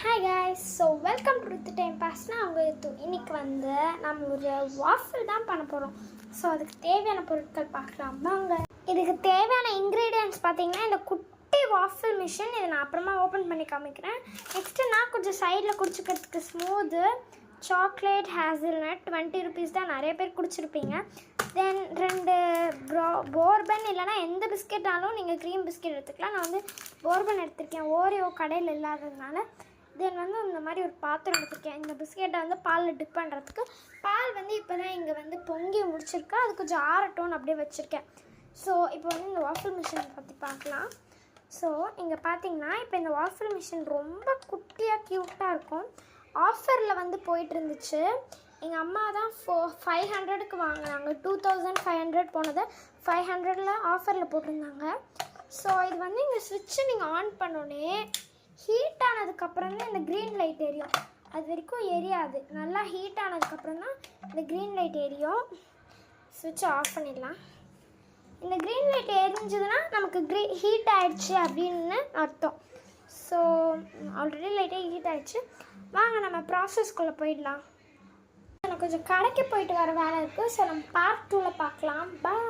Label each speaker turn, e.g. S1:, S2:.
S1: Hi guys, so welcome to the time பாஸ்னா உங்களுக்கு இன்னைக்கு வந்து நம்ம ஒரு வாஃபிள் தான் பண்ண போகிறோம். ஸோ அதுக்கு தேவையான பொருட்கள் பார்க்கலாம் வாங்க. இதுக்கு தேவையான இன்க்ரீடியன்ட்ஸ் பார்த்தீங்கன்னா இந்த குட்டி வாஃபிள் மிஷின், இதை நான் அப்புறமா ஓப்பன் பண்ணி காமிக்கிறேன். நெக்ஸ்ட்டு நான் கொஞ்சம் சைடில் குடிச்சிக்கிறதுக்கு ஸ்மூத்து சாக்லேட் ஹேசல்நட் 20 rupees தான், நிறைய பேர் குடிச்சிருப்பீங்க. தென் 2 போர்பன், இல்லைனா எந்த பிஸ்கெட்டாலும் நீங்கள் க்ரீம் பிஸ்கெட் எடுத்துக்கலாம். நான் வந்து போர்பன் எடுத்திருக்கேன், ஓரியோ கடையில் இல்லாததுனால. தென் வந்து இந்த மாதிரி ஒரு பாத்திரம் எடுத்துருக்கேன். இந்த பிஸ்கெட்டை வந்து பாலில் டிப் பண்ணுறதுக்கு. பால் வந்து இப்போ தான் இங்கே வந்து பொங்கி முடிச்சிருக்கேன், அது கொஞ்சம் ஆறட்டோன்னு அப்படியே வச்சுருக்கேன். ஸோ இப்போ வந்து இந்த வாஃபிள் மிஷினை பற்றி பார்க்கலாம். ஸோ இங்கே பார்த்தீங்கன்னா இப்போ இந்த வாஃபிள் மிஷின் ரொம்ப குட்டியாக க்யூட்டாக இருக்கும். ஆஃபரில் வந்து போயிட்டு இருந்துச்சு. எங்கள் அம்மா தான் 500க்கு வாங்கினாங்க. 2500 போனதை 500ல் ஆஃபரில் போட்டிருந்தாங்க. ஸோ இது வந்து இங்கே ஸ்விட்சை நீங்கள் ஆன் பண்ணோன்னே ஹீட் ஆனதுக்கப்புறம் தான் இந்த க்ரீன் லைட் எரியும். அது வரைக்கும் எரியாது. நல்லா ஹீட் ஆனதுக்கப்புறம் தான் இந்த க்ரீன் லைட் எரியும். ஸ்விட்சை ஆஃப் பண்ணிடலாம். இந்த க்ரீன் லைட் எரிஞ்சதுன்னா நமக்கு ஹீட் ஆகிடுச்சு அப்படின்னு அர்த்தம். ஸோ ஆல்ரெடி லைட்டே ஹீட் ஆகிடுச்சு. வாங்க நம்ம ப்ராசஸ்குள்ளே போயிடலாம். எனக்கு கொஞ்சம் கடைக்கு போயிட்டு வர வேலை இருக்குது. ஸோ நம்ம பார்ட் 2ல் பார்க்கலாம். பாய்.